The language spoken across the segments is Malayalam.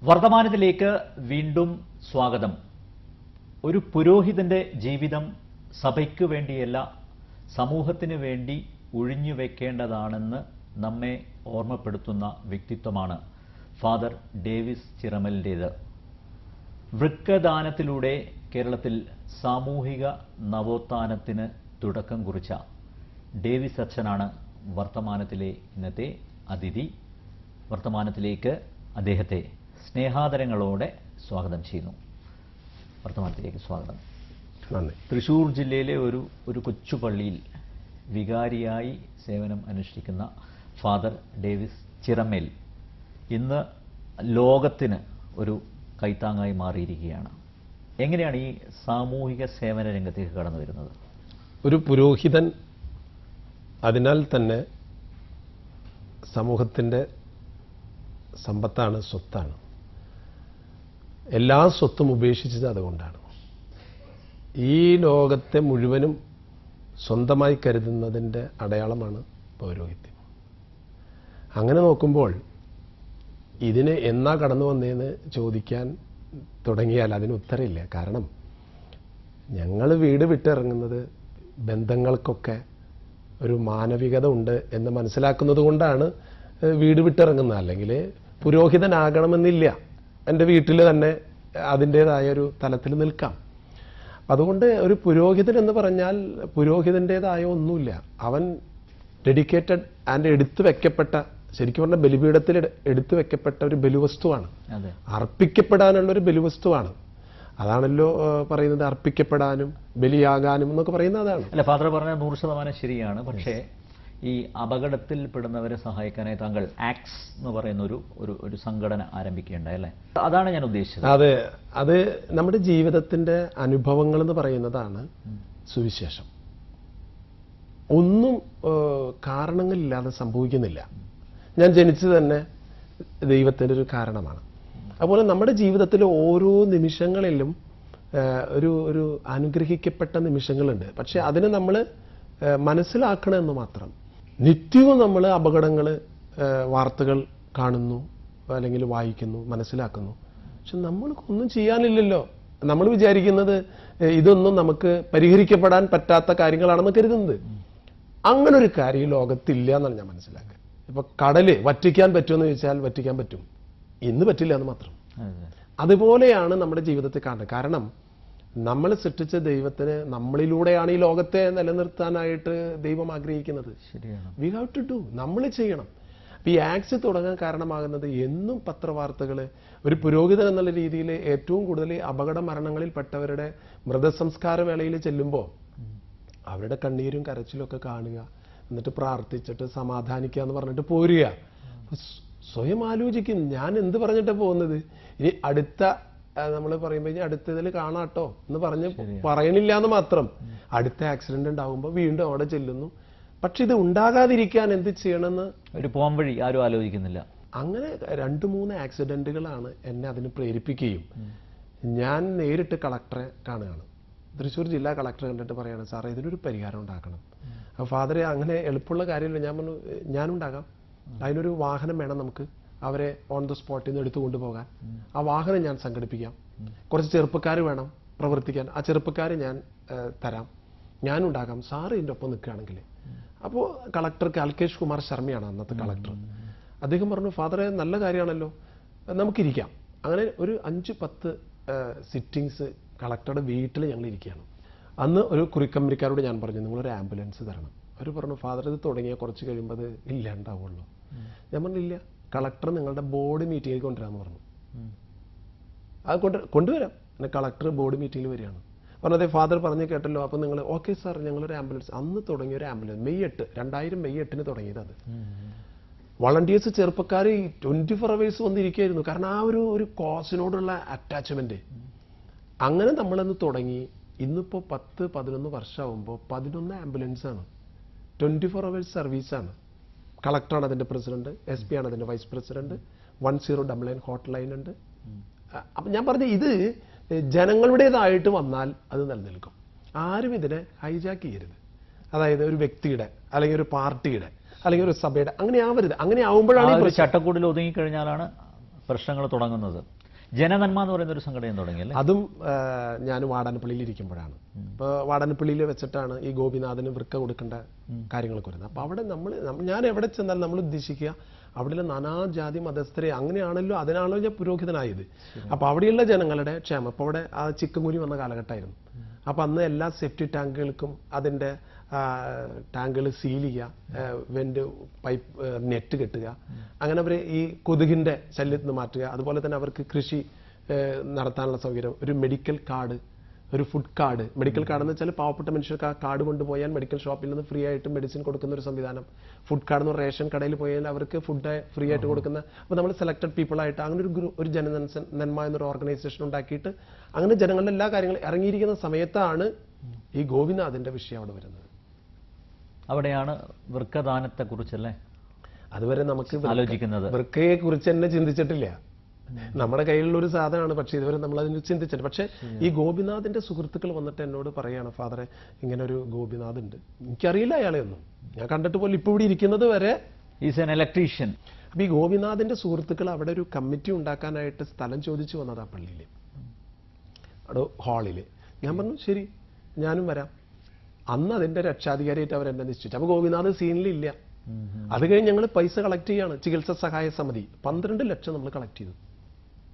വർത്തമാനത്തിലേക്ക് വീണ്ടും സ്വാഗതം. ഒരു പുരോഹിതന്റെ ജീവിതം സഭയ്ക്കു വേണ്ടിയല്ല, സമൂഹത്തിന് വേണ്ടി ഒഴിഞ്ഞുവെക്കേണ്ടതാണെന്ന് നമ്മെ ഓർമ്മപ്പെടുത്തുന്ന വ്യക്തിത്വമാണ് ഫാദർ ഡേവിസ് ചിറമലിൻ്റേത്. വൃക്കദാനത്തിലൂടെ കേരളത്തിൽ സാമൂഹിക നവോത്ഥാനത്തിന് തുടക്കം കുറിച്ച ഡേവിസ് അച്ഛനാണ് വർത്തമാനത്തിലെ ഇന്നത്തെ അതിഥി. വർത്തമാനത്തിലേക്ക് അദ്ദേഹത്തെ സ്നേഹാദരങ്ങളോടെ സ്വാഗതം ചെയ്യുന്നു. വർത്തമാനത്തിലേക്ക് സ്വാഗതം. നന്ദി. തൃശ്ശൂർ ജില്ലയിലെ ഒരു കൊച്ചു പള്ളിയിൽ വികാരിയായി സേവനം അനുഷ്ഠിക്കുന്ന ഫാദർ ഡേവിസ് ചിറമേൽ ഇന്ന് ലോകത്തിന് ഒരു കൈത്താങ്ങായി മാറിയിരിക്കുകയാണ്. എങ്ങനെയാണ് ഈ സാമൂഹിക സേവന രംഗത്തേക്ക് കടന്നു വരുന്നത്? ഒരു പുരോഹിതൻ അതിനാൽ തന്നെ സമൂഹത്തിൻ്റെ സമ്പത്താണ്, സ്വത്താണ്. എല്ലാ സ്വത്തും ഉപേക്ഷിച്ചത് അതുകൊണ്ടാണ്. ഈ ലോകത്തെ മുഴുവനും സ്വന്തമായി കരുതുന്നതിൻ്റെ അടയാളമാണ് പൗരോഹിത്യം. അങ്ങനെ നോക്കുമ്പോൾ ഇതിന് എന്നാ കടന്നു വന്നതെന്ന് ചോദിക്കാൻ തുടങ്ങിയാൽ അതിന് ഉത്തരമില്ല. കാരണം ഞങ്ങൾ വീട് വിട്ടിറങ്ങുന്നത് ബന്ധങ്ങൾക്കൊക്കെ ഒരു മാനവികത ഉണ്ട് എന്ന് മനസ്സിലാക്കുന്നത് കൊണ്ടാണ് വീട് വിട്ടിറങ്ങുന്നത്. അല്ലെങ്കിൽ പുരോഹിതനാകണമെന്നില്ല, എൻ്റെ വീട്ടിൽ തന്നെ അതിൻ്റേതായ ഒരു തലത്തിൽ നിൽക്കാം. അതുകൊണ്ട് ഒരു പുരോഹിതൻ എന്ന് പറഞ്ഞാൽ പുരോഹിതൻ്റേതായ ഒന്നുമില്ല. അവൻ ഡെഡിക്കേറ്റഡ് ആൻഡ് എടുത്തു വെക്കപ്പെട്ട, ശരിക്കും പറഞ്ഞാൽ ബലിപീഠത്തിൽ എടുത്തു വെക്കപ്പെട്ട ഒരു ബലിവസ്തുവാണ്, അർപ്പിക്കപ്പെടാനുള്ളൊരു ബലിവസ്തുവാണ്. അതാണല്ലോ പറയുന്നത്, അർപ്പിക്കപ്പെടാനും ബലിയാകാനും എന്നൊക്കെ പറയുന്നത് അതാണ്. അല്ല, ഫാദർ പറഞ്ഞ 100% ശരിയാണ്. പക്ഷേ ഈ അപകടത്തിൽ പെടുന്നവരെ സഹായിക്കാനായി താങ്കൾ ആക്സ് എന്ന് പറയുന്ന ഒരു സംഘടന ആരംഭിക്കുകയുണ്ടായി അല്ലേ? അതാണ് ഞാൻ ഉദ്ദേശിച്ചത്. അതെ, അത് നമ്മുടെ ജീവിതത്തിന്റെ അനുഭവങ്ങൾ എന്ന് പറയുന്നതാണ് സുവിശേഷം. ഒന്നും കാരണങ്ങളില്ലാതെ സംഭവിക്കുന്നില്ല. ഞാൻ ജനിച്ചത് തന്നെ ദൈവത്തിൻ്റെ ഒരു കാരണമാണ്. അതുപോലെ നമ്മുടെ ജീവിതത്തിലെ ഓരോ നിമിഷങ്ങളിലും ഒരു അനുഗ്രഹിക്കപ്പെട്ട നിമിഷങ്ങളുണ്ട്. പക്ഷെ അതിനെ നമ്മൾ മനസ്സിലാക്കണമെന്ന് മാത്രം. നിത്യവും നമ്മൾ അപകടങ്ങൾ, വാർത്തകൾ കാണുന്നു, അല്ലെങ്കിൽ വായിക്കുന്നു, മനസ്സിലാക്കുന്നു. പക്ഷെ നമ്മൾക്കൊന്നും ചെയ്യാനില്ലല്ലോ. നമ്മൾ വിചാരിക്കുന്നത് ഇതൊന്നും നമുക്ക് പരിഹരിക്കപ്പെടാൻ പറ്റാത്ത കാര്യങ്ങളാണെന്ന് കരുതുന്നത്. അങ്ങനൊരു കാര്യം ലോകത്തില്ല എന്നാണ് ഞാൻ മനസ്സിലാക്കുക. ഇപ്പൊ കടല് വറ്റിക്കാൻ പറ്റുമെന്ന് ചോദിച്ചാൽ വറ്റിക്കാൻ പറ്റും, ഇന്ന് പറ്റില്ല എന്ന് മാത്രം. അതുപോലെയാണ് നമ്മുടെ ജീവിതത്തെ കാണുന്നത്. കാരണം നമ്മൾ സൃഷ്ടിച്ച ദൈവത്തിന് നമ്മളിലൂടെയാണ് ഈ ലോകത്തെ നിലനിർത്താനായിട്ട് ദൈവം ആഗ്രഹിക്കുന്നത്. ശരിയാണ്. വി ഹാവ് ടു ഡു, നമ്മൾ ചെയ്യണം. ഈ ആക്സ് തുടങ്ങാൻ കാരണമാകുന്നത് എന്നും പത്രവാർത്തകൾ, ഒരു പുരോഹിതൻ എന്നുള്ള രീതിയിൽ ഏറ്റവും കൂടുതൽ അപകട മരണങ്ങളിൽപ്പെട്ടവരുടെ മൃതസംസ്കാര വേളയിൽ ചെല്ലുമ്പോൾ അവരുടെ കണ്ണീരും കരച്ചിലും ഒക്കെ കാണുക, എന്നിട്ട് പ്രാർത്ഥിച്ചിട്ട് സമാധാനിക്കുക എന്ന് പറഞ്ഞിട്ട് പോരുക. സ്വയം ആലോചിക്കും, ഞാൻ എന്ത് പറഞ്ഞിട്ടാണ് പോകുന്നത്? ഇനി അടുത്ത നമ്മൾ പറയുമ്പോൾ ഇനി അടുത്തതിൽ കാണാട്ടോ എന്ന് പറയണില്ല എന്ന് മാത്രം. അടുത്ത ആക്സിഡന്റ് ഉണ്ടാകുമ്പോൾ വീണ്ടും അവിടെ ചെല്ലുന്നു. പക്ഷെ ഇത് ഉണ്ടാകാതിരിക്കാൻ എന്ത് ചെയ്യണമെന്ന് ഒരു പോം വഴി ആരും ആലോചിക്കുന്നില്ല. അങ്ങനെ 2-3 ആക്സിഡന്റുകളാണ് എന്നെ അതിന് പ്രേരിപ്പിക്കുകയും. ഞാൻ നേരിട്ട് കളക്ടറെ കാണുകയാണ്. തൃശ്ശൂർ ജില്ലാ കളക്ടർ കണ്ടിട്ട് പറയാണ്, സാറേ ഇതിനൊരു പരിഹാരം ഉണ്ടാക്കണം. അപ്പോൾ ഫാദറെ അങ്ങനെ എളുപ്പമുള്ള കാര്യമില്ല. ഞാൻ പറഞ്ഞു, ഞാനുണ്ടാകാം. അതിനൊരു വാഹനം വേണം നമുക്ക്, അവരെ ഓൺ ദ സ്പോട്ടിൽ നിന്ന് എടുത്തു കൊണ്ടുപോകാൻ. ആ വാഹനം ഞാൻ സംഘടിപ്പിക്കാം. കുറച്ച് ചെറുപ്പക്കാർ വേണം പ്രവർത്തിക്കാൻ, ആ ചെറുപ്പക്കാർ ഞാൻ തരാം. ഞാനുണ്ടാകാം, സാറ് ഇതിൻ്റെ ഒപ്പം നിൽക്കുകയാണെങ്കിൽ. അപ്പോൾ കളക്ടർക്ക് അൽകേഷ് കുമാർ ശർമ്മയാണ് അന്നത്തെ കളക്ടർ. അദ്ദേഹം പറഞ്ഞു, ഫാദറെ നല്ല കാര്യമാണല്ലോ, നമുക്കിരിക്കാം. അങ്ങനെ ഒരു 5-10 സിറ്റിങ്സ് കളക്ടറുടെ വീട്ടിൽ ഞങ്ങൾ ഇരിക്കുകയാണ്. അന്ന് ഒരു കുറിക്കമ്പനിക്കാരോട് ഞാൻ പറഞ്ഞു, നിങ്ങളൊരു ആംബുലൻസ് തരണം. അവർ പറഞ്ഞു, ഫാദർ ഇത് തുടങ്ങിയാൽ കുറച്ച് കഴിയുമ്പോൾ അത് ഇല്ലാണ്ടാവുള്ളൂ. ഞാൻ പറഞ്ഞില്ല, കളക്ടർ നിങ്ങളുടെ ബോർഡ് മീറ്റിംഗിൽ കൊണ്ടുവരാമെന്ന് പറഞ്ഞു. അത് കൊണ്ടുവരാം. പിന്നെ കളക്ടർ ബോർഡ് മീറ്റിംഗിൽ വരികയാണ്. പറഞ്ഞതേ ഫാദർ പറഞ്ഞു കേട്ടല്ലോ, അപ്പോൾ നിങ്ങൾ ഓക്കെ സാർ ഞങ്ങളൊരു ആംബുലൻസ്. അന്ന് തുടങ്ങിയ ഒരു ആംബുലൻസ് മെയ് 8 തുടങ്ങിയത്. അത് വളണ്ടിയേഴ്സ് ചെറുപ്പക്കാർ 24 hours വന്നിരിക്കുകയായിരുന്നു. കാരണം ആ ഒരു കോസിനോടുള്ള അറ്റാച്ച്മെന്റ്. അങ്ങനെ നമ്മളന്ന് തുടങ്ങി. ഇന്നിപ്പോൾ 10-11 വർഷമാകുമ്പോൾ 11 ആംബുലൻസാണ്. 24 hours സർവീസാണ്. കളക്ടറാണ് അതിൻ്റെ പ്രസിഡന്റ്, SP ആണ് അതിൻ്റെ വൈസ് പ്രസിഡന്റ്, 1099 ഹോട്ട് ലൈൻ ഉണ്ട്. അപ്പം ഞാൻ പറഞ്ഞ ഇത് ജനങ്ങളുടേതായിട്ട് വന്നാൽ അത് നിലനിൽക്കും. ആരും ഇതിനെ ഹൈജാക്ക് ചെയ്യരുത്. അതായത് ഒരു വ്യക്തിയുടെ അല്ലെങ്കിൽ ഒരു പാർട്ടിയുടെ അല്ലെങ്കിൽ ഒരു സഭയുടെ അങ്ങനെ ആവരുത്. അങ്ങനെ ആവുമ്പോഴാണ് ചട്ടക്കൂടിൽ ഒതുങ്ങിക്കഴിഞ്ഞാലാണ് പ്രശ്നങ്ങൾ തുടങ്ങുന്നത്. ജനനന്മ എന്ന് പറയുന്ന ഒരു സംഘടന തുടങ്ങിയല്ലേ? അതും ഞാൻ വാടാനപ്പള്ളിയിൽ ഇരിക്കുമ്പോഴാണ്. ഇപ്പോൾ വാടാനപ്പള്ളിയിൽ വെച്ചിട്ടാണ് ഈ ഗോപിനാഥന് വൃക്ക കൊടുക്കേണ്ട കാര്യങ്ങളൊക്കെ വരുന്നത്. അപ്പോൾ അവിടെ ഞാൻ എവിടെ ചെന്നാലും നമ്മൾ ഉദ്ദേശിക്കുക അവിടെയുള്ള നാനാജാതി മതസ്ഥരെ അങ്ങനെയാണല്ലോ, അതിനാണല്ലോ ഞാൻ പുരോഹിതനായത്. അപ്പോൾ അവിടെയുള്ള ജനങ്ങളുടെ ക്ഷേമം. അപ്പോൾ അവിടെ ആ ചിക്കൻകുനി വന്ന കാലഘട്ടമായിരുന്നു. അപ്പോൾ അന്ന് എല്ലാ സെപ്റ്റി ടാങ്കുകൾക്കും അതിൻ്റെ ടാങ്കുകൾ സീൽ ചെയ്യുക, വെന്റ് പൈപ്പ് നെറ്റ് കെട്ടുക, അങ്ങനെ അവർ ഈ കൊതുകിൻ്റെ ശല്യത്തിൽ നിന്ന് മാറ്റുക. അതുപോലെ തന്നെ അവർക്ക് കൃഷി നടത്താനുള്ള സൗകര്യം, ഒരു മെഡിക്കൽ കാർഡ്, ഒരു ഫുഡ് കാർഡ്. മെഡിക്കൽ കാർഡ് എന്ന് വെച്ചാൽ പാവപ്പെട്ട മനുഷ്യർക്ക് ആ കാർഡ് കൊണ്ടുപോയാൽ മെഡിക്കൽ ഷോപ്പിൽ നിന്ന് ഫ്രീ ആയിട്ട് മെഡിസിൻ കൊടുക്കുന്ന ഒരു സംവിധാനം. ഫുഡ് കാർഡ് എന്ന് റേഷൻ കടയിൽ പോയാൽ അവർക്ക് ഫുഡ് ഫ്രീ ആയിട്ട് കൊടുക്കുന്ന. അപ്പോൾ നമ്മൾ സെലക്ടഡ് പീപ്പിൾ ആയിട്ട് അങ്ങനെ ഒരു ജനനന്മ എന്നൊരു ഓർഗനൈസേഷൻ ഉണ്ടാക്കിയിട്ട് അങ്ങനെ ജനങ്ങളുടെ എല്ലാ കാര്യങ്ങളും ഇറങ്ങിയിരിക്കുന്ന സമയത്താണ് ഈ ഗോപിനാഥിന്റെ വിഷയം അവിടെ വരുന്നത്. അവിടെയാണ് വൃക്കദാനത്തെ കുറിച്ചല്ലേ അതുവരെ നമുക്ക് ആലോചിക്കുന്നത്. വൃക്കയെ കുറിച്ച് തന്നെ ചിന്തിച്ചിട്ടില്ല. നമ്മുടെ കയ്യിലുള്ള ഒരു സാധനമാണ്, പക്ഷെ ഇതുവരെ നമ്മൾ അതിന് ചിന്തിച്ചിട്ട്. പക്ഷെ ഈ ഗോപിനാഥിന്റെ സുഹൃത്തുക്കൾ വന്നിട്ട് എന്നോട് പറയാണ്, ഫാദറെ ഇങ്ങനെ ഒരു ഗോപിനാഥ് ഉണ്ട്, എനിക്കറിയില്ല അയാളെ ഒന്നും, ഞാൻ കണ്ടിട്ട് പോലും ഇപ്പോൾ ഇവിടെ ഇരിക്കുന്നത് വരെ. Is N electrician. അപ്പൊ ഈ ഗോപിനാഥിന്റെ സുഹൃത്തുക്കൾ അവിടെ ഒരു കമ്മിറ്റി ഉണ്ടാക്കാനായിട്ട് സ്ഥലം ചോദിച്ചു വന്നത് ആ പള്ളിയിൽ, അവിടെ ഹാളിൽ. ഞാൻ പറഞ്ഞു ശരി ഞാനും വരാം. അന്ന് അതിന്റെ രക്ഷാധികാരിയായിട്ട് അവരെന്നെ നിശ്ചയിച്ചു. അപ്പൊ ഗോപിനാഥ് സീനിലില്ല. അത് കഴിഞ്ഞ് ഞങ്ങൾ പൈസ കളക്ട് ചെയ്യാണ്. ചികിത്സാ സഹായ സമിതി 12 ലക്ഷം നമ്മൾ കളക്ട് ചെയ്തു.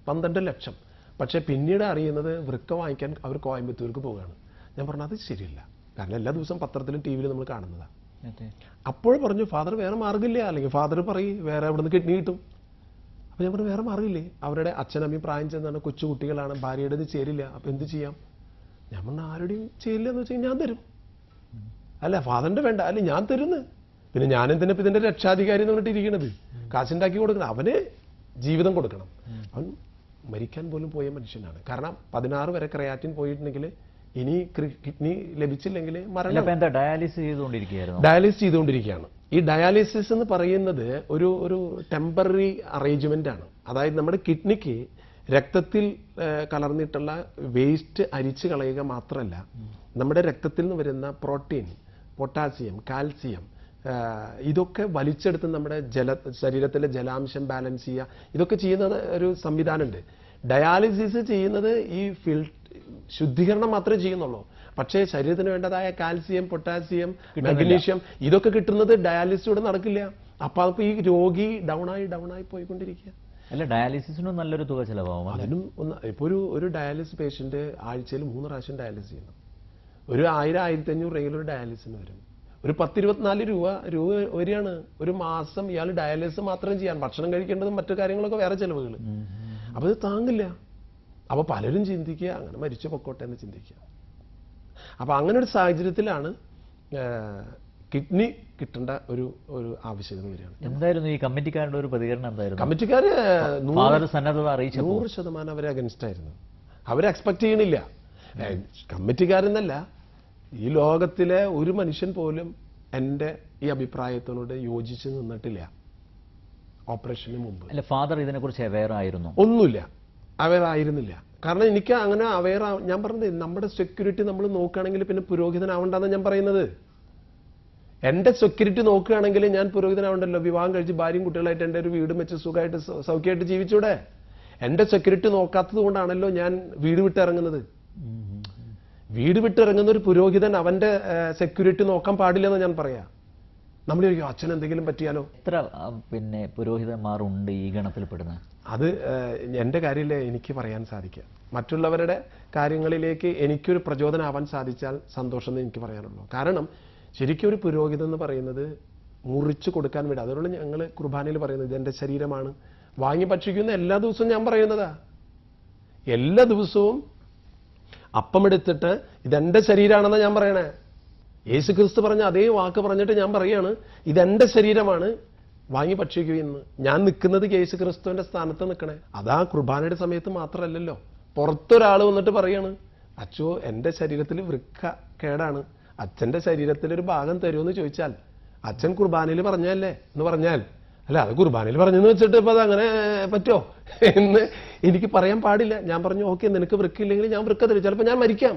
12 ലക്ഷം. പക്ഷെ പിന്നീട് അറിയുന്നത് വൃക്ക വാങ്ങിക്കാൻ അവർ കോയമ്പത്തൂർക്ക് പോവുകയാണ്. ഞാൻ പറഞ്ഞു അത് ശരിയല്ല, കാരണം എല്ലാ ദിവസവും പത്രത്തിലും TV-യിലും നമ്മൾ കാണുന്നതാണ്. അപ്പോൾ പറഞ്ഞു ഫാദർ വേറെ മാർഗ്ഗമില്ല, അല്ലെങ്കിൽ ഫാദർ പറയും വേറെ എവിടെ നിന്ന് കിഡ്നി കിട്ടും. അപ്പോൾ ഞാൻ പറഞ്ഞു വേറെ മാർഗ്ഗമില്ലേ, അവരുടെ അച്ഛനമ്മയും പ്രായം ചെന്നാണ്, കൊച്ചുകുട്ടികളാണ്, ഭാര്യയുടേത് ചേരില്ല, അപ്പം എന്ത് ചെയ്യാം? ഞാൻ പറഞ്ഞു ആരുടെയും ചേരില്ല എന്ന് വെച്ചാൽ ഞാൻ തരും. അല്ല ഫാദറിന്റെ വേണ്ട, അല്ല ഞാൻ തരുന്നു. പിന്നെ ഞാൻ എന്തിനാ ഇതിന്റെ രക്ഷാധികാരി എന്ന് പറഞ്ഞിട്ട് ഇരിക്കണത്? കാശുണ്ടാക്കി കൊടുക്കണം, അവന് ജീവിതം കൊടുക്കണം. അവൻ മരിക്കാൻ പോലും പോയ മനുഷ്യനാണ്. കാരണം 16 വരെ ക്രിയാറ്റിൻ പോയിട്ടുണ്ടെങ്കിൽ ഇനി കിഡ്നി ലഭിച്ചില്ലെങ്കിൽ മരണം. ഡയാലിസിസ് ചെയ്തുകൊണ്ടിരിക്കുകയാണ്. ഈ ഡയാലിസിസ് എന്ന് പറയുന്നത് ഒരു ടെമ്പററി അറേഞ്ച്മെന്റ് ആണ്. അതായത് നമ്മുടെ കിഡ്നിക്ക് രക്തത്തിൽ കലർന്നിട്ടുള്ള വേസ്റ്റ് അരിച്ചു കളയുക മാത്രമല്ല, നമ്മുടെ രക്തത്തിൽ നിന്ന് വരുന്ന പ്രോട്ടീൻ, പൊട്ടാസ്യം, കാൽസ്യം ഇതൊക്കെ വലിച്ചെടുത്ത് നമ്മുടെ ശരീരത്തിലെ ജലാംശം ബാലൻസ് ചെയ്യുക, ഇതൊക്കെ ചെയ്യുന്ന ഒരു സംവിധാനമുണ്ട്. ഡയാലിസിസ് ചെയ്യുന്നത് ഈ ശുദ്ധീകരണം മാത്രമേ ചെയ്യുന്നുള്ളൂ. പക്ഷേ ശരീരത്തിന് വേണ്ടതായ കാൽസ്യം, പൊട്ടാസ്യം, മാഗ്നീഷ്യം ഇതൊക്കെ കിട്ടുന്നത് ഡയാലിസിലൂടെ നടക്കില്ല. അപ്പൊ അപ്പൊ ഈ രോഗി ഡൗൺ ആയി പോയിക്കൊണ്ടിരിക്കുക. അല്ല ഡയാലിസിസിനും നല്ലൊരു തുക ചിലവാകും. അതിനും ഇപ്പോൾ ഒരു ഡയാലിസിസ് പേഷ്യന്റ് ആഴ്ചയിൽ 3 പ്രാവശ്യം ഡയാലിസിസ് ചെയ്യണം. ഒരു 1000-1500 രൂപയിൽ ഒരു ഡയാലിസിന് വരും. ഒരു 10-24 രൂപ വരികയാണ് ഒരു മാസം. ഇയാൾ ഡയാലിസിസ് മാത്രം ചെയ്യാൻ, ഭക്ഷണം കഴിക്കേണ്ടതും മറ്റു കാര്യങ്ങളൊക്കെ വേറെ ചിലവുകൾ. അപ്പോൾ ഇത് താങ്ങില്ല. അപ്പോൾ പലരും ചിന്തിക്കുക അങ്ങനെ മരിച്ചു പൊക്കോട്ടെ എന്ന് ചിന്തിക്കുക. അപ്പോൾ അങ്ങനെ ഒരു സാഹചര്യത്തിലാണ് കിഡ്നി കിട്ടേണ്ട ഒരു ആവശ്യകത വരികയാണ്. എന്തായിരുന്നു ഈ കമ്മിറ്റിക്കാരുടെ ഒരു പ്രതികരണം? എന്തായിരുന്നു? കമ്മിറ്റിക്കാർ 100% അവരെ അഗൻസ്റ്റ് ആയിരുന്നു. അവരെ എക്സ്പെക്ട് ചെയ്യണില്ല. കമ്മിറ്റിക്കാരെന്നല്ല, ഈ ലോകത്തിലെ ഒരു മനുഷ്യൻ പോലും എൻ്റെ ഈ അഭിപ്രായത്തിനോട് യോജിച്ച് നിന്നിട്ടില്ല ഓപ്പറേഷന് മുമ്പ്. അല്ല ഫാദർ ഇതിനെക്കുറിച്ച് അവെയർ ആയിരുന്നു? ഒന്നുമില്ല, അവെയർ ആയിരുന്നില്ല. കാരണം എനിക്ക് അങ്ങനെ അവെയർ ഞാൻ പറഞ്ഞത് നമ്മുടെ സെക്യൂരിറ്റി നമ്മൾ നോക്കുകയാണെങ്കിൽ പിന്നെ പുരോഹിതനാവണ്ടെന്ന് ഞാൻ പറയുന്നത്. എൻ്റെ സെക്യൂരിറ്റി നോക്കുകയാണെങ്കിൽ ഞാൻ പുരോഹിതനാവണ്ടല്ലോ. വിവാഹം കഴിച്ച് ഭാര്യയും കുട്ടികളായിട്ട് എൻ്റെ ഒരു വീടും വെച്ച് സുഖമായിട്ട് സൗഖ്യമായിട്ട് ജീവിച്ചൂടെ? എൻ്റെ സെക്യൂരിറ്റി നോക്കാത്തത് കൊണ്ടാണല്ലോ ഞാൻ വീട് വിട്ടിറങ്ങുന്നത്. വീട് വിട്ടിറങ്ങുന്ന ഒരു പുരോഹിതൻ അവന്റെ സെക്യൂരിറ്റി നോക്കാൻ പാടില്ലെന്ന് ഞാൻ പറയാം. നമ്മൾ അച്ഛൻ എന്തെങ്കിലും പറ്റിയാലോ? എത്ര പിന്നെ പുരോഹിതന്മാരുണ്ട് ഈ ഗണത്തിൽപ്പെടുന്നത്? അത് എൻ്റെ കാര്യമില്ലേ എനിക്ക് പറയാൻ സാധിക്കുക. മറ്റുള്ളവരുടെ കാര്യങ്ങളിലേക്ക് എനിക്കൊരു പ്രചോദനമാവാൻ സാധിച്ചാൽ സന്തോഷം എന്ന് എനിക്ക് പറയാനുള്ളൂ. കാരണം ശരിക്കും ഒരു പുരോഹിതൻ എന്ന് പറയുന്നത് മുറിച്ച് കൊടുക്കാൻ വേണ്ടി. അതുകൊണ്ട് ഞങ്ങൾ കുർബാനയിൽ പറയുന്നത് ഇതെന്റെ ശരീരമാണ്, വാങ്ങി ഭക്ഷിക്കുന്ന എല്ലാ ദിവസവും ഞാൻ പറയുന്നതാ. എല്ലാ ദിവസവും അപ്പമെടുത്തിട്ട് ഇതെന്റെ ശരീരമാണെന്നാണ് ഞാൻ പറയണേ. യേശു ക്രിസ്തു പറഞ്ഞ അതേ വാക്ക് പറഞ്ഞിട്ട് ഞാൻ പറയാണ് ഇതെന്റെ ശരീരമാണ്, വാങ്ങി ഭക്ഷിക്കുമെന്ന്. ഞാൻ നിൽക്കുന്നത് യേശു ക്രിസ്തുവിന്റെ സ്ഥാനത്ത് നിൽക്കണേ. അതാ കുർബാനയുടെ സമയത്ത് മാത്രമല്ലല്ലോ. പുറത്തൊരാൾ വന്നിട്ട് പറയാണ് അച്ചോ എന്റെ ശരീരത്തിൽ വൃക്ക കേടാണ്, അച്ഛന്റെ ശരീരത്തിൽ ഒരു ഭാഗം തരുമെന്ന് ചോദിച്ചാൽ അച്ഛൻ കുർബാനയിൽ പറഞ്ഞല്ലേ എന്ന് പറഞ്ഞാൽ, അല്ല അത് കുർബാനയിൽ പറഞ്ഞെന്ന് വെച്ചിട്ട് ഇപ്പൊ അത് അങ്ങനെ പറ്റോ എന്ന് എനിക്ക് പറയാൻ പാടില്ല. ഞാൻ പറഞ്ഞു ഓക്കെ, നിനക്ക് വൃക്കയില്ലെങ്കിൽ ഞാൻ വൃക്ക തരും, ചിലപ്പോൾ ഞാൻ മരിക്കാം.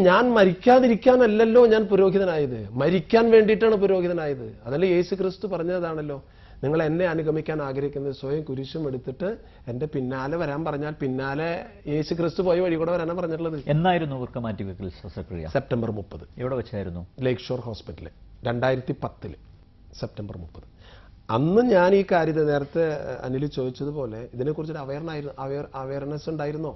ഞാൻ മരിക്കാതിരിക്കാനല്ലല്ലോ ഞാൻ പുരോഹിതനായത്, മരിക്കാൻ വേണ്ടിയിട്ടാണ് പുരോഹിതനായത്. അതല്ല യേശു ക്രിസ്തു പറഞ്ഞതാണല്ലോ, നിങ്ങൾ എന്നെ അനുഗമിക്കാൻ ആഗ്രഹിക്കുന്നത് സ്വയം കുരിശും എടുത്തിട്ട് എന്റെ പിന്നാലെ വരാൻ പറഞ്ഞാൽ പിന്നാലെ യേശു ക്രിസ്തു പോയ വഴി കൂടെ വരാനാണ് പറഞ്ഞിട്ടുള്ളത്. എന്നായിരുന്നു വൃക്ക മാറ്റിവെക്കൽ ശസ്ത്രക്രിയ? സെപ്റ്റംബർ 30. എവിടെ വെച്ചായിരുന്നു? ലേക്ക് ഷോർ ഹോസ്പിറ്റലിൽ 2010 സെപ്റ്റംബർ 30. അന്ന് ഞാൻ ഈ കാര്യത്തെ നേരത്തെ അനിൽ ചോദിച്ചതുപോലെ ഇതിനെക്കുറിച്ചൊരു അവയർനെസ് ഉണ്ടായിരുന്നോ?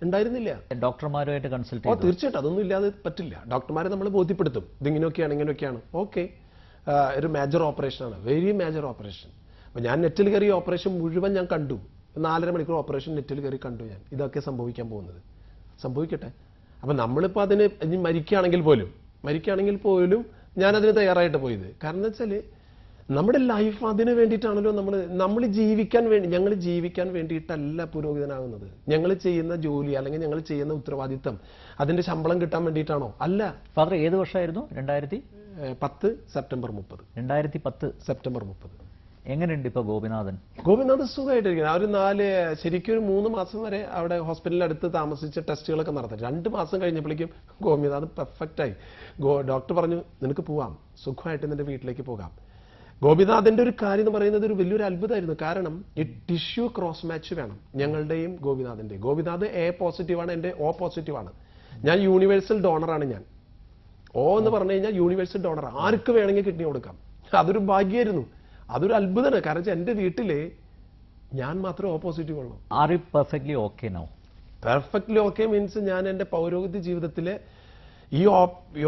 ഉണ്ടായിരുന്നില്ല. ഡോക്ടർമാരുമായിട്ട് കൺസൾട്ട് ഓ തീർച്ചയായിട്ടും അതൊന്നും ഇല്ലാതെ പറ്റില്ല. ഡോക്ടർമാരെ നമ്മൾ ബോധ്യപ്പെടുത്തും ഇതിങ്ങനെയൊക്കെയാണ് ഇങ്ങനെയൊക്കെയാണ്. ഓക്കെ, ഒരു മേജർ ഓപ്പറേഷനാണ്, വെരി മേജർ ഓപ്പറേഷൻ. അപ്പം ഞാൻ നെറ്റിൽ കയറി ഓപ്പറേഷൻ മുഴുവൻ ഞാൻ കണ്ടു. 4.5 മണിക്കൂർ ഓപ്പറേഷൻ നെറ്റിൽ കയറി കണ്ടു ഞാൻ. ഇതൊക്കെ സംഭവിക്കാൻ പോകുന്നത് സംഭവിക്കട്ടെ. അപ്പം നമ്മളിപ്പോൾ അതിന് ഇനി മരിക്കുകയാണെങ്കിൽ പോലും ഞാനതിന് തയ്യാറായിട്ട് പോയത്. കാരണം എന്താ വെച്ചാൽ നമ്മുടെ ലൈഫ് അതിന് വേണ്ടിയിട്ടാണല്ലോ. ഞങ്ങൾ ജീവിക്കാൻ വേണ്ടിയിട്ടല്ല പുരോഹിതനാകുന്നത്. ഞങ്ങൾ ചെയ്യുന്ന ജോലി അല്ലെങ്കിൽ ഞങ്ങൾ ചെയ്യുന്ന ഉത്തരവാദിത്തം അതിന്റെ ശമ്പളം കിട്ടാൻ വേണ്ടിയിട്ടാണോ? അല്ല. ഫാദർ ഏത് വർഷമായിരുന്നു? 2010 സെപ്റ്റംബർ 30. 2010 സെപ്റ്റംബർ 30. എങ്ങനെയുണ്ട് ഇപ്പൊ ഗോപിനാഥൻ? ഗോപിനാഥ് സുഖമായിട്ടിരിക്കുന്നത്. ഒരു ശരിക്കും ഒരു 3 മാസം വരെ അവിടെ ഹോസ്പിറ്റലിൽ അടുത്ത് താമസിച്ച് ടെസ്റ്റുകളൊക്കെ നടത്തി. 2 മാസം കഴിഞ്ഞപ്പോഴേക്കും ഗോപിനാഥ് പെർഫെക്റ്റായി. ഡോക്ടർ പറഞ്ഞു നിനക്ക് പോവാം, സുഖമായിട്ട് നിന്റെ വീട്ടിലേക്ക് പോകാം. ഗോപിനാഥിന്റെ ഒരു കാര്യം എന്ന് പറയുന്നത് ഒരു വലിയൊരു അത്ഭുതമായിരുന്നു. കാരണം ഈ ടിഷ്യൂ ക്രോസ് മാച്ച് വേണം ഞങ്ങളുടെയും ഗോപിനാഥിന്റെയും. ഗോപിനാഥ് എ പോസിറ്റീവാണ്, എന്റെ ഒ പോസിറ്റീവാണ്. ഞാൻ യൂണിവേഴ്സൽ ഡോണറാണ്. ഞാൻ ഓ എന്ന് പറഞ്ഞു കഴിഞ്ഞാൽ യൂണിവേഴ്സൽ ഡോണർ, ആർക്ക് വേണമെങ്കിൽ കിഡ്നി കൊടുക്കാം. അതൊരു ഭാഗ്യമായിരുന്നു, അതൊരു അത്ഭുതമാണ്. കാരണം എന്റെ വീട്ടില് ഞാൻ മാത്രമേ ഓ പോസിറ്റീവ് ഉള്ളൂ. Are you perfectly okay now? Perfectly okay means ഞാൻ എന്റെ പൗരോഹിത്യ ജീവിതത്തിലെ ഈ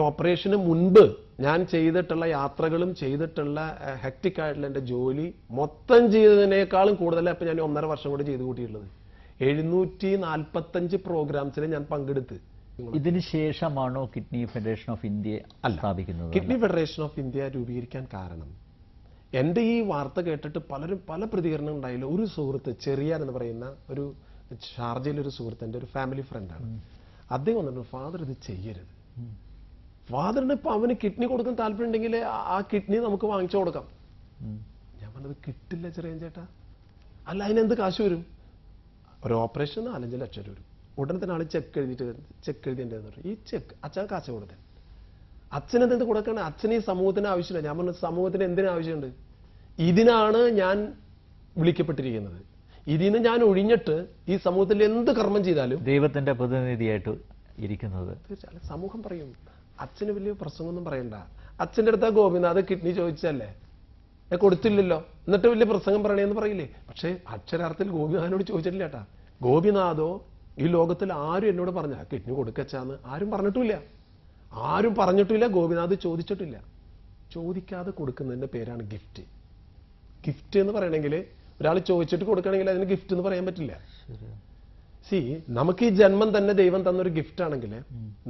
ഓപ്പറേഷന് മുൻപ് ഞാൻ ചെയ്തിട്ടുള്ള യാത്രകളും ചെയ്തിട്ടുള്ള ഹെക്ടിക് ആയിട്ടുള്ള എൻ്റെ ജോലി മൊത്തം ചെയ്തതിനേക്കാളും കൂടുതലാണ് ഇപ്പം ഞാൻ 1.5 വർഷം കൂടി ചെയ്തു കൂട്ടിയിട്ടുള്ളത്. 745 പ്രോഗ്രാംസിൽ ഞാൻ പങ്കെടുത്ത്. ഇതിന് ശേഷമാണോ കിഡ്നി ഫെഡറേഷൻ ഓഫ് ഇന്ത്യ സ്ഥാപിക്കുന്നത്? കിഡ്നി ഫെഡറേഷൻ ഓഫ് ഇന്ത്യ രൂപീകരിക്കാൻ കാരണം എൻ്റെ ഈ വാർത്ത കേട്ടിട്ട് പലരും പല പ്രതികരണം ഉണ്ടായില്ല. ഒരു സുഹൃത്ത് ചെറിയാൻ എന്ന് പറയുന്ന ഒരു ഷാർജയിലൊരു സുഹൃത്ത്, എൻ്റെ ഒരു ഫാമിലി ഫ്രണ്ടാണ്. അദ്ദേഹം വന്നിട്ട് ഫാദർ ഇത് ചെയ്യരുത്, ഫാദറിന് ഇപ്പൊ അവന് കിഡ്നി കൊടുക്കാൻ താല്പര്യം ഉണ്ടെങ്കിൽ ആ കിഡ്നി നമുക്ക് വാങ്ങിച്ചു കൊടുക്കാം. ഞാൻ പറഞ്ഞത് കിട്ടില്ല ചെറിയ ചേട്ടാ. അല്ല അതിനെന്ത് കാശ് വരും? ഒരു ഓപ്പറേഷൻ 4-5 ലക്ഷം വരും. ഉടനെ തന്നെ ആള് ചെക്ക് എഴുതിയിട്ട് ഈ ചെക്ക് അച്ഛൻ കാശ് കൊടുത്തേ. അച്ഛനെന്ത് കൊടുക്കണേ? അച്ഛന് ഈ സമൂഹത്തിന് ആവശ്യമില്ല. ഞാൻ പറഞ്ഞു സമൂഹത്തിന് എന്തിനു ആവശ്യമുണ്ട്? ഇതിനാണ് ഞാൻ വിളിക്കപ്പെട്ടിരിക്കുന്നത്. ഇതിന് ഞാൻ ഒഴിഞ്ഞിട്ട് ഈ സമൂഹത്തിൽ എന്ത് കർമ്മം ചെയ്താലും ദൈവത്തിന്റെ പ്രതിനിധിയായിട്ട് ഇരിക്കുന്നത് തീർച്ചയായും സമൂഹം പറയും. അച്ഛന് വലിയ പ്രസംഗമൊന്നും പറയണ്ട. അച്ഛൻ്റെ അടുത്ത് ഗോപിനാഥ് കിഡ്നി ചോദിച്ചല്ലേ, കൊടുത്തില്ലല്ലോ, എന്നിട്ട് വലിയ പ്രസംഗം പറയണേന്ന് പറയില്ലേ? പക്ഷേ അക്ഷരാർത്ഥത്തിൽ ഗോപിനാഥനോട് ചോദിച്ചിട്ടില്ല കേട്ടാ. ഗോപിനാഥോ ഈ ലോകത്തിൽ ആരും എന്നോട് പറഞ്ഞ കിഡ്നി കൊടുക്കച്ചാന്ന് ആരും പറഞ്ഞിട്ടില്ല. ഗോപിനാഥ് ചോദിച്ചിട്ടില്ല. ചോദിക്കാതെ കൊടുക്കുന്നതിന്റെ പേരാണ് ഗിഫ്റ്റ്. ഗിഫ്റ്റ് എന്ന് പറയണമെങ്കിൽ ഒരാൾ ചോദിച്ചിട്ട് കൊടുക്കണമെങ്കിൽ അതിന് ഗിഫ്റ്റ് എന്ന് പറയാൻ പറ്റില്ല. നമുക്ക് ഈ ജന്മം തന്നെ ദൈവം തന്നൊരു ഗിഫ്റ്റ് ആണെങ്കിൽ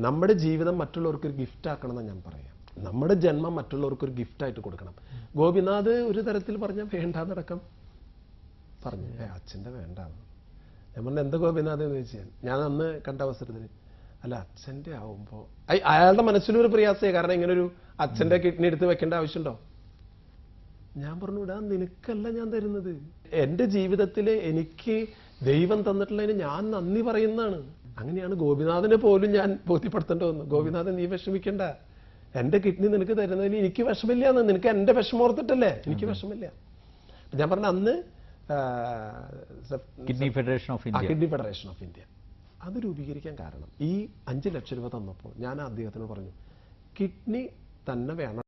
നമ്മുടെ ജീവിതം മറ്റുള്ളവർക്ക് ഒരു ഗിഫ്റ്റ് ആക്കണം എന്ന് ഞാൻ പറയാം. നമ്മുടെ ജന്മം മറ്റുള്ളവർക്ക് ഒരു ഗിഫ്റ്റ് ആയിട്ട് കൊടുക്കണം. ഗോപിനാഥ് ഒരു തരത്തിൽ പറഞ്ഞാൽ വേണ്ടാന്നടക്കം പറഞ്ഞു. അച്ഛൻ്റെ വേണ്ടാന്ന്. ഞാൻ പറഞ്ഞ എന്താ ഗോപിനാഥ് എന്ന് ചോദിച്ചാൽ ഞാൻ അന്ന് കണ്ട അവസരത്തിൽ അല്ല അച്ഛൻ്റെ ആവുമ്പോ അയാളുടെ മനസ്സിലൊരു പ്രയാസമായി. കാരണം ഇങ്ങനെ ഒരു അച്ഛൻ്റെ കിഡ്നി എടുത്ത് വെക്കേണ്ട ആവശ്യമുണ്ടോ? ഞാൻ പറഞ്ഞു ഇടാ നിനക്കല്ല ഞാൻ തരുന്നത്. എൻ്റെ ജീവിതത്തിൽ എനിക്ക് ദൈവം തന്നിട്ടുള്ളതിന് ഞാൻ നന്ദി പറയുന്നതാണ്. അങ്ങനെയാണ് ഗോപിനാഥനെ പോലും ഞാൻ ബോധ്യപ്പെടുത്തേണ്ടി വന്നു. ഗോപിനാഥൻ നീ വിഷമിക്കണ്ട, എന്റെ കിഡ്നി നിനക്ക് തരുന്നതിൽ എനിക്ക് വിഷമില്ല എന്ന്. നിനക്ക് എന്റെ വിഷമം ഓർത്തിട്ടല്ലേ? എനിക്ക് വിഷമില്ല. ഞാൻ പറഞ്ഞ അന്ന് കിഡ്നി ഫെഡറേഷൻ ഓഫ് ഇന്ത്യ അത് രൂപീകരിക്കാൻ കാരണം ഈ 5 ലക്ഷം രൂപ തന്നപ്പോൾ ഞാൻ അദ്ദേഹത്തിന് പറഞ്ഞു കിഡ്നി തന്നെ വേണം.